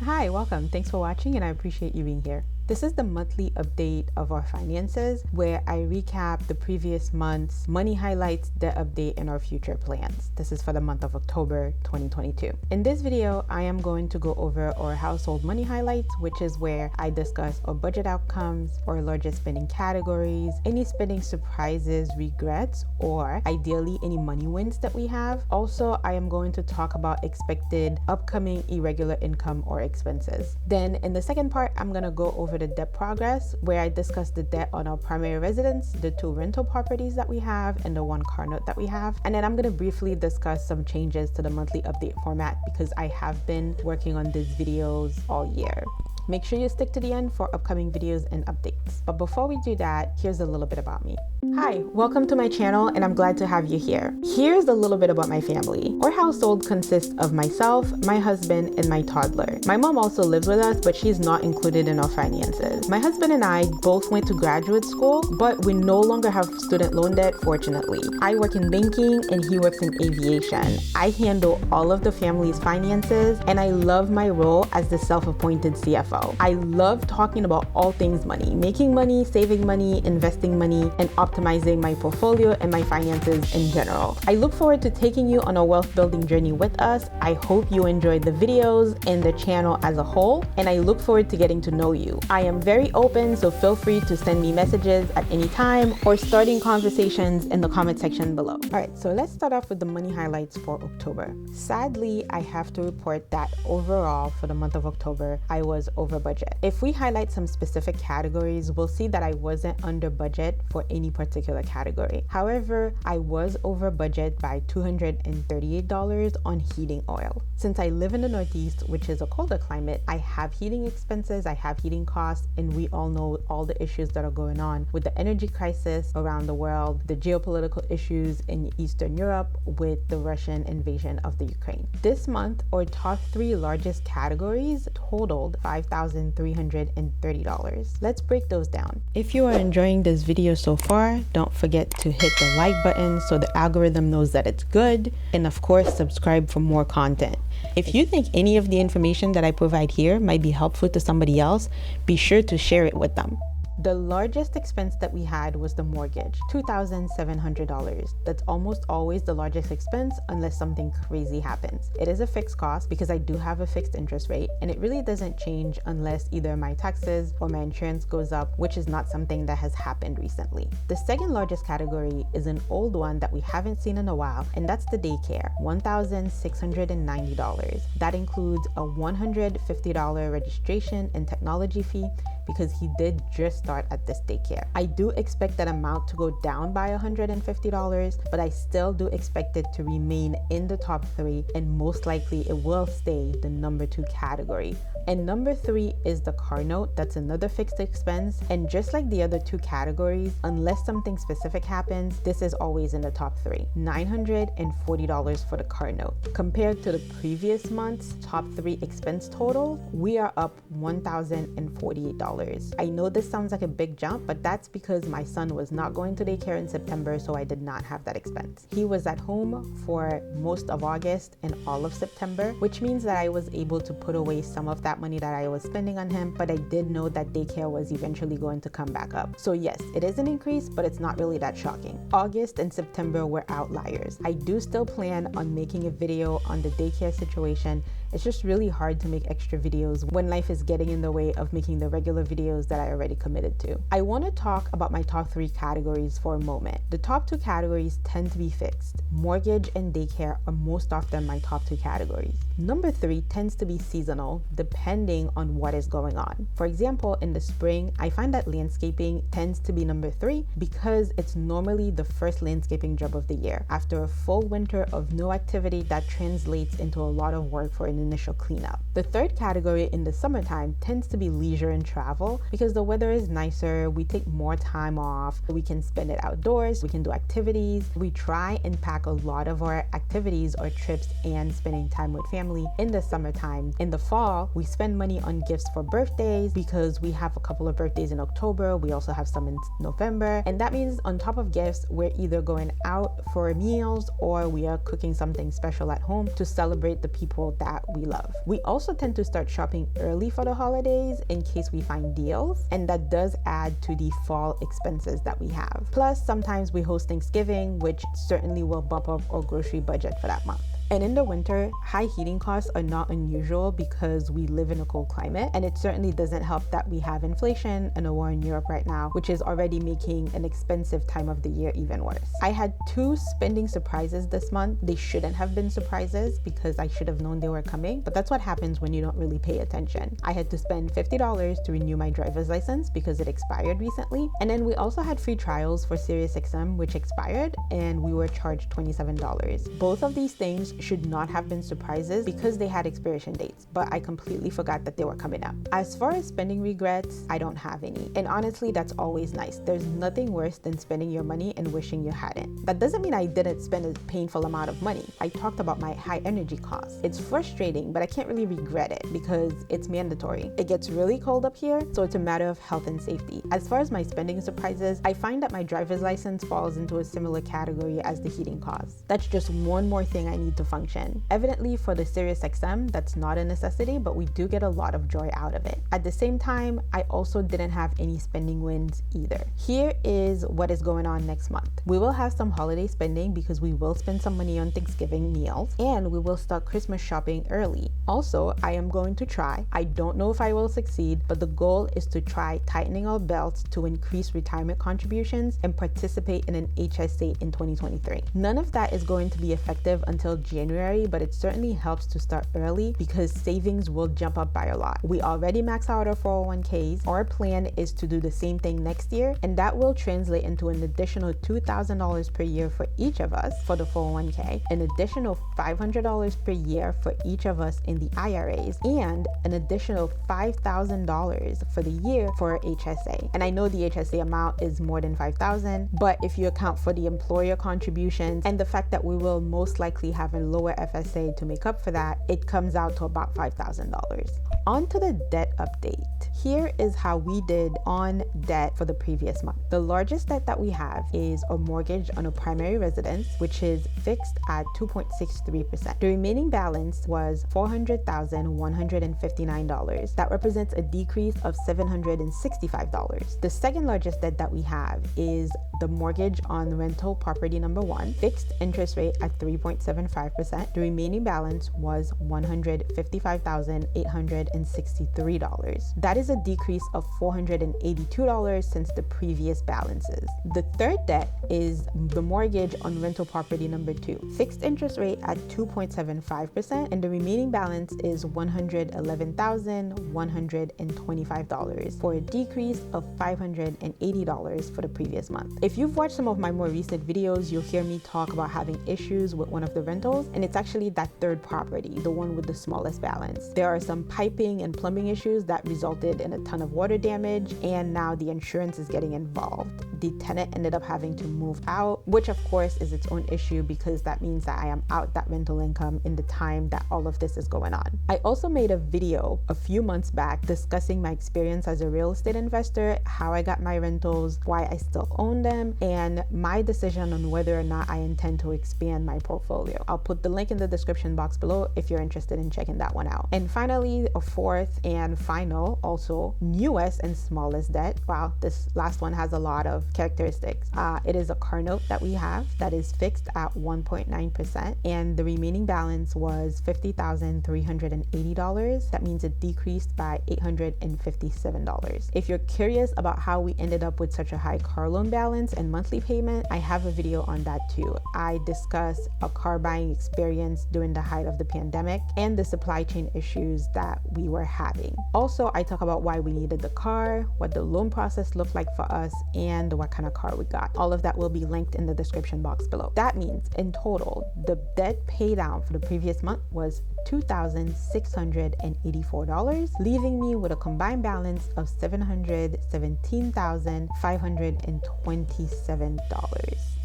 Hi, welcome. Thanks for watching and I appreciate you being here. This is the monthly update of our finances where I recap the previous month's money highlights, debt update, and our future plans. This is for the month of October 2022. In this video, I am going to go over our household money highlights, which is where I discuss our budget outcomes, our largest spending categories, any spending surprises, regrets, or ideally any money wins that we have. Also, I am going to talk about expected upcoming irregular income or expenses. Then in the second part, I'm going to go over the debt progress where I discuss the debt on our primary residence, the 2 rental properties that we have, and the 1 car note that we have. And then I'm going to briefly discuss some changes to the monthly update format because I have been working on these videos all year. Make sure you stick to the end for upcoming videos and updates. But before we do that, here's a little bit about me. Hi, welcome to my channel and I'm glad to have you here. Here's a little bit about my family. Our household consists of myself, my husband, and my toddler. My mom also lives with us, but she's not included in our finances. My husband and I both went to graduate school, but we no longer have student loan debt, fortunately. I work in banking and he works in aviation. I handle all of the family's finances and I love my role as the self-appointed CFO. I love talking about all things money, making money, saving money, investing money, and optimizing my portfolio and my finances in general. I look forward to taking you on a wealth building journey with us. I hope you enjoyed the videos and the channel as a whole, and I look forward to getting to know you. I am very open, so feel free to send me messages at any time or starting conversations in the comment section below. All right, so let's start off with the money highlights for October. Sadly, I have to report that overall for the month of October, I was over budget. If we highlight some specific categories, we'll see that I wasn't under budget for any particular category. However, I was over budget by $238 on heating oil. Since I live in the Northeast, which is a colder climate, I have heating expenses, I have heating costs, and we all know all the issues that are going on with the energy crisis around the world, the geopolitical issues in Eastern Europe with the Russian invasion of the Ukraine. This month, our top 3 largest categories totaled $5,330. Let's break those down. If you are enjoying this video so far, don't forget to hit the like button so the algorithm knows that it's good, and of course subscribe for more content. If you think any of the information that I provide here might be helpful to somebody else, be sure to share it with them. The largest expense that we had was the mortgage, $2,700. That's almost always the largest expense unless something crazy happens. It is a fixed cost because I do have a fixed interest rate and it really doesn't change unless either my taxes or my insurance goes up, which is not something that has happened recently. The second largest category is an old one that we haven't seen in a while, and that's the daycare, $1,690. That includes a $150 registration and technology fee because he did just start at this daycare. I do expect that amount to go down by $150, but I still do expect it to remain in the top 3, and most likely it will stay the number 2 category. And number 3 is the car note. That's another fixed expense, and just like the other 2 categories, unless something specific happens, this is always in the top 3. $940 for the car note. Compared to the previous month's top 3 expense total, we are up $1,048. I know this sounds like a big jump, but that's because my son was not going to daycare in September, so I did not have that expense. He was at home for most of August and all of September, which means that I was able to put away some of that money that I was spending on him, but I did know that daycare was eventually going to come back up. So yes, it is an increase, but it's not really that shocking. August and September were outliers. I do still plan on making a video on the daycare situation. It's just really hard to make extra videos when life is getting in the way of making the regular videos that I already committed to. I want to talk about my top 3 categories for a moment. The top 2 categories tend to be fixed. Mortgage and daycare are most often my top 2 categories. Number 3 tends to be seasonal, depending on what is going on. For example, in the spring, I find that landscaping tends to be number 3 because it's normally the first landscaping job of the year. After a full winter of no activity, that translates into a lot of work for an initial cleanup. The third category in the summertime tends to be leisure and travel because the weather is nicer, we take more time off, we can spend it outdoors, we can do activities. We try and pack a lot of our activities or trips and spending time with family in the summertime. In the fall, we spend money on gifts for birthdays because we have a couple of birthdays in October, we also have some in November, and that means on top of gifts, we're either going out for meals or we are cooking something special at home to celebrate the people that we love. We also tend to start shopping early for the holidays in case we find deals, and that does add to the fall expenses that we have. Plus, sometimes we host Thanksgiving, which certainly will bump up our grocery budget for that month. And in the winter, high heating costs are not unusual because we live in a cold climate, and it certainly doesn't help that we have inflation and a war in Europe right now, which is already making an expensive time of the year even worse. I had 2 spending surprises this month. They shouldn't have been surprises because I should have known they were coming, but that's what happens when you don't really pay attention. I had to spend $50 to renew my driver's license because it expired recently, and then we also had free trials for SiriusXM, which expired, and we were charged $27. Both of these things should not have been surprises because they had expiration dates, but I completely forgot that they were coming up. As far as spending regrets, I don't have any. And honestly, that's always nice. There's nothing worse than spending your money and wishing you hadn't. That doesn't mean I didn't spend a painful amount of money. I talked about my high energy costs. It's frustrating, but I can't really regret it because it's mandatory. It gets really cold up here, so it's a matter of health and safety. As far as my spending surprises, I find that my driver's license falls into a similar category as the heating costs. That's just one more thing I need to function. Evidently for the SiriusXM, that's not a necessity, but we do get a lot of joy out of it. At the same time, I also didn't have any spending wins either. Here is what is going on next month. We will have some holiday spending because we will spend some money on Thanksgiving meals, and we will start Christmas shopping early. Also, I am going to try. I don't know if I will succeed, but the goal is to try tightening our belts to increase retirement contributions and participate in an HSA in 2023. None of that is going to be effective until January, but it certainly helps to start early because savings will jump up by a lot. We already max out our 401ks. Our plan is to do the same thing next year, and that will translate into an additional $2,000 per year for each of us for the 401k, an additional $500 per year for each of us in the IRAs, and an additional $5,000 for the year for our HSA. And I know the HSA amount is more than $5,000, but if you account for the employer contributions and the fact that we will most likely have a lower FSA to make up for that, it comes out to about $5,000. On to the debt update. Here is how we did on debt for the previous month. The largest debt that we have is a mortgage on a primary residence, which is fixed at 2.63%. The remaining balance was $400,159. That represents a decrease of $765. The second largest debt that we have is the mortgage on rental property number 1, fixed interest rate at 3.75%. The remaining balance was $155,863. That is a decrease of $482 since the previous balances. The third debt is the mortgage on rental property number 2, fixed interest rate at 2.75%, and the remaining balance is $111,125 for a decrease of $580 for the previous month. If you've watched some of my more recent videos, you'll hear me talk about having issues with one of the rentals, and it's actually that third property, the one with the smallest balance. There are some piping and plumbing issues that resulted in a ton of water damage, and now the insurance is getting involved. The tenant ended up having to move out, which of course is its own issue because that means that I am out that rental income in the time that all of this is going on. I also made a video a few months back discussing my experience as a real estate investor, how I got my rentals, why I still own them, and my decision on whether or not I intend to expand my portfolio. I'll put the link in the description box below if you're interested in checking that one out. And finally, a fourth and final, also newest and smallest debt. Wow, this last one has a lot of characteristics. It is a car note that we have that is fixed at 1.9%, and the remaining balance was $50,380. That means it decreased by $857. If you're curious about how we ended up with such a high car loan balance and monthly payment, I have a video on that too. I discuss a car buying experience during the height of the pandemic and the supply chain issues that we were having. Also, I talk about why we needed the car, what the loan process looked like for us, and what kind of car we got. All of that will be linked in the description box below. That means in total, the debt pay down for the previous month was $2,684, leaving me with a combined balance of $717,527.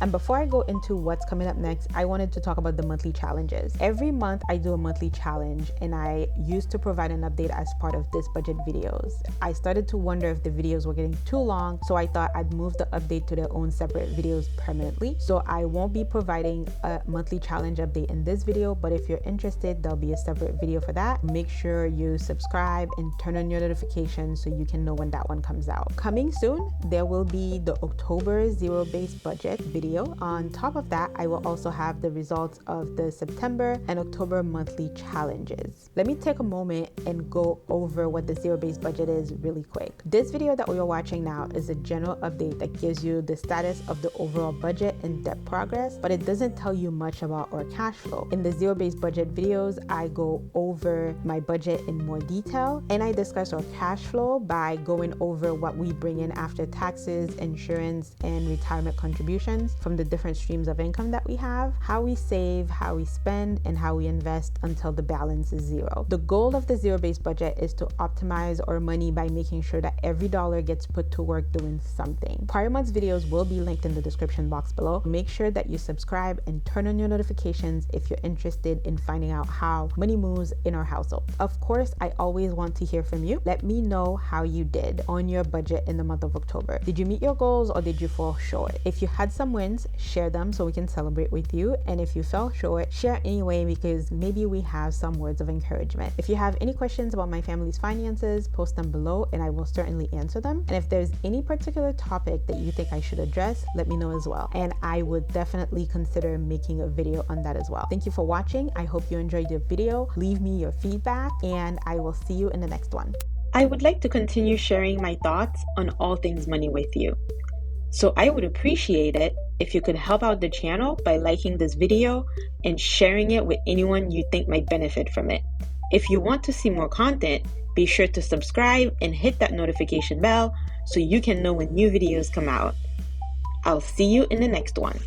And before I go into what's coming up next, I wanted to talk about the monthly challenges. Every month I do a monthly challenge, and I used to provide an update as part of this budget videos. I started to wonder if the videos were getting too long, so I thought I'd move the update to their own separate videos permanently. So I won't be providing a monthly challenge update in this video, but if you're interested, there'll be be a separate video for that. Make sure you subscribe and turn on your notifications so you can know when that one comes out. Coming soon, there will be the October zero-based budget video. On top of that, I will also have the results of the September and October monthly challenges. Let me take a moment and go over what the zero-based budget is really quick. This video that we are watching now is a general update that gives you the status of the overall budget and debt progress, but it doesn't tell you much about our cash flow. In the zero-based budget videos, I go over my budget in more detail, and I discuss our cash flow by going over what we bring in after taxes, insurance, and retirement contributions from the different streams of income that we have, how we save, how we spend, and how we invest until the balance is zero. The goal of the zero-based budget is to optimize our money by making sure that every dollar gets put to work doing something. Prior month's videos will be linked in the description box below. Make sure that you subscribe and turn on your notifications if you're interested in finding out how money moves in our household. Of course, I always want to hear from you. Let me know how you did on your budget in the month of October. Did you meet your goals or did you fall short? If you had some wins, share them so we can celebrate with you. And if you fell short, share anyway, because maybe we have some words of encouragement. If you have any questions about my family's finances, post them below and I will certainly answer them. And if there's any particular topic that you think I should address, let me know as well. And I would definitely consider making a video on that as well. Thank you for watching. I hope you enjoyed the video. Leave me your feedback and I will see you in the next one. I would like to continue sharing my thoughts on all things money with you. So I would appreciate it if you could help out the channel by liking this video and sharing it with anyone you think might benefit from it. If you want to see more content, be sure to subscribe and hit that notification bell so you can know when new videos come out. I'll see you in the next one.